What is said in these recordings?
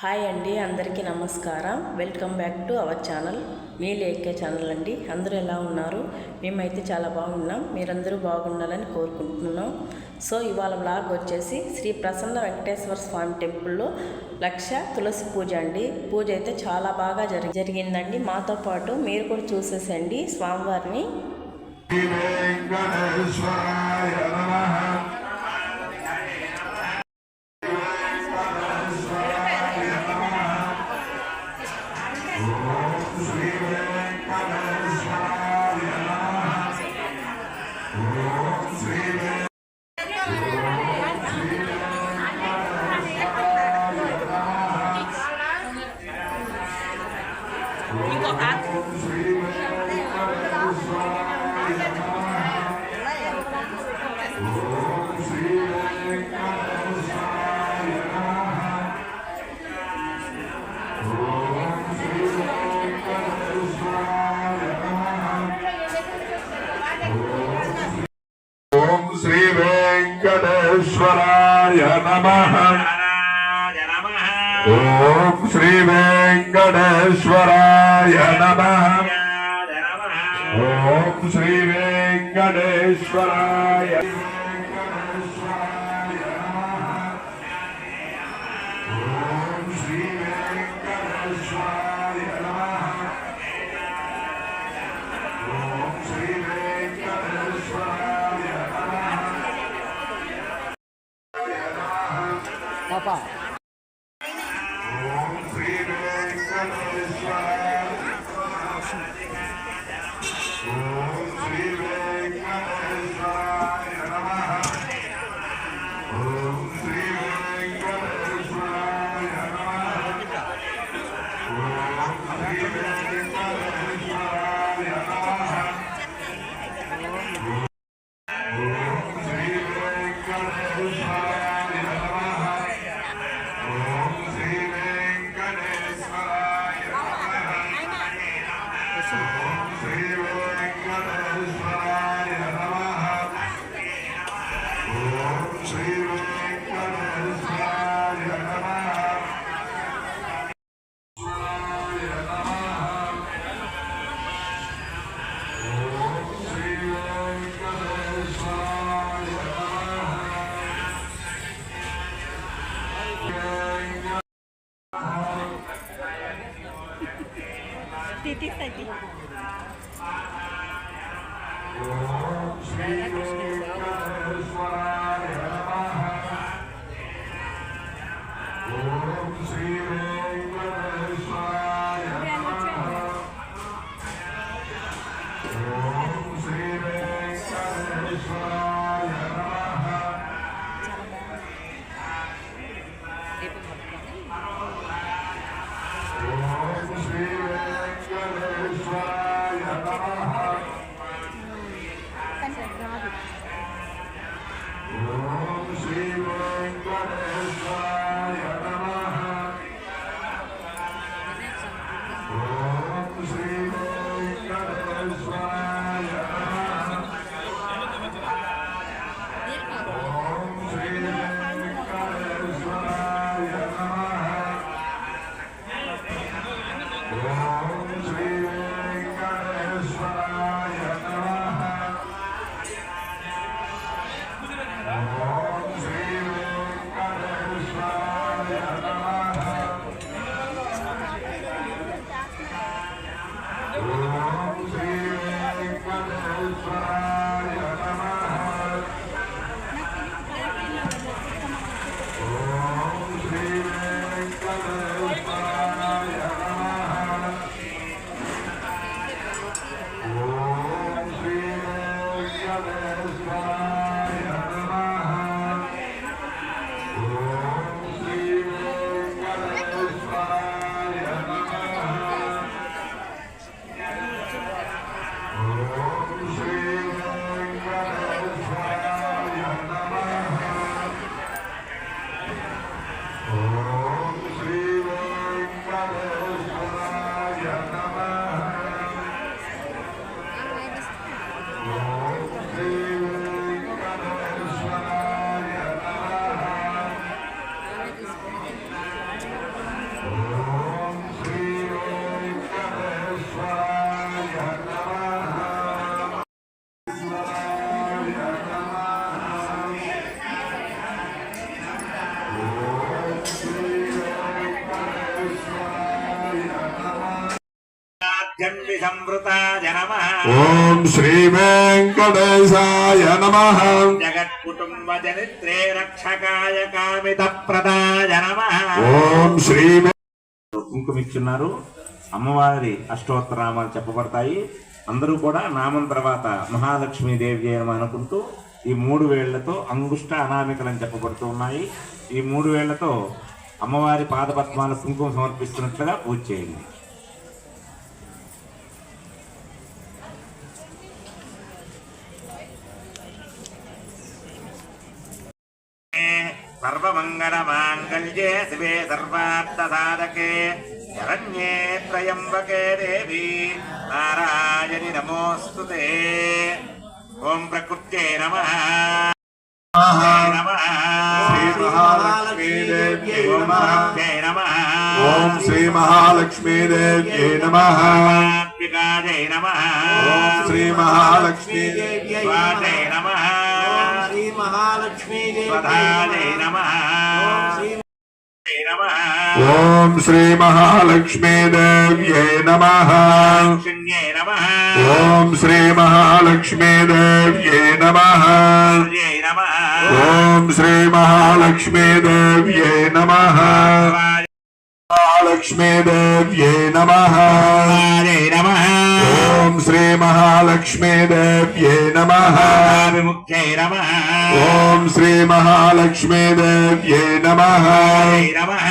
Hi అండి, అందరికీ నమస్కారం. Welcome back to our channel, మీ లేకే ఛానల్ అండి. అందరూ ఎలా ఉన్నారు? మేమైతే చాలా బాగున్నాం. మీరందరూ బాగుండాలని కోరుకుంటున్నాం. సో ఇవాళ వ్లాగ్ వచ్చేసి శ్రీ ప్రసన్న వెంకటేశ్వర స్వామి టెంపుల్లో లక్ష తులసి పూజ అండి. పూజ అయితే చాలా బాగా జరిగిందండి. మాతో పాటు మీరు కూడా చూసేసండి స్వామివారిని. श्री वेंकटेश्वराय नमः। ओम श्री वेंकटेश्वराय नमः। ओम श्री वेंकटेश्वराय Papa. ओम श्री वेंकटेश्वराय ओम श्री वेंकटेश्वराय नमः। ओम श्री वेंकटेश्वराय नमः। ओम श्री वेंकटेश्वराय नमः। ओम श्री वेंकटेश्वराय Titik tadi. సంవృతాయ నమః ఓం శ్రీ వెంకటేశాయ నమః జగత్కుటుంబ చరిత్రే రక్షకాయ కామితప్రదాయ నమః ఓం శ్రీ కుంకుమిచ్చున్నారు. అమ్మవారి అష్టోత్తరామాలు చెప్పబడతాయి. అందరూ కూడా నామం తర్వాత మహాలక్ష్మీదేవి అని అనుకుంటూ ఈ 3 వేళ్లతో అంగుష్ట అనామికలని చెప్పబడుతూ ఉన్నాయి. ఈ 3 వేళ్లతో అమ్మవారి పాదపద్మాల కుంకుమ సమర్పిస్తున్నట్లుగా పూజ చేయండి. సర్వమంగళ మాంగళ్యే శివే సర్వార్థ సాధకే శరణ్యే త్రయంబకే దేవి నారాయణి నమోస్తుతే. ఓం ప్రకృత్యై నమః నమః శ్రీ మహాలక్ష్మీదేవ్యై నమః నమః ఓం శ్రీ మహాలక్ష్మీదేవ్యై నమః త్రికాజై నమః ఓం శ్రీ మహాలక్ష్మీదేవ్యై వాజై నమః శ్రీ మహాలక్ష్మీదేవి స్వధాజై నమః నమః ఓం శ్రీ మహాలక్ష్మీదేవ్యై నమః శూన్యై నమః ఓం శ్రీ మహాలక్ష్మీదేవ్యై నమః జై నమః ఓం శ్రీ మహాలక్ష్మీదేవ్యై నమః మహాలక్ష్మీదేవ్యై నమః జై నమః ఓం శ్రీ మహాలక్ష్మీదేవ్యై నమః విముక్త్యై నమః ఓం శ్రీ మహాలక్ష్మీదేవ్యై నమః జై నమః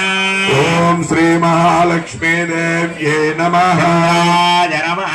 ఓం శ్రీ మహాలక్ష్మీదేవ్యై నమః జై నమః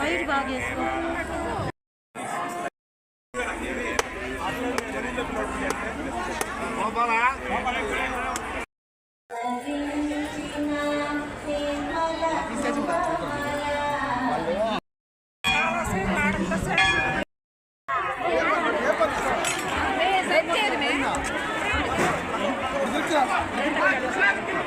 సైడ్ బాగా వేసుకో. శ్రీ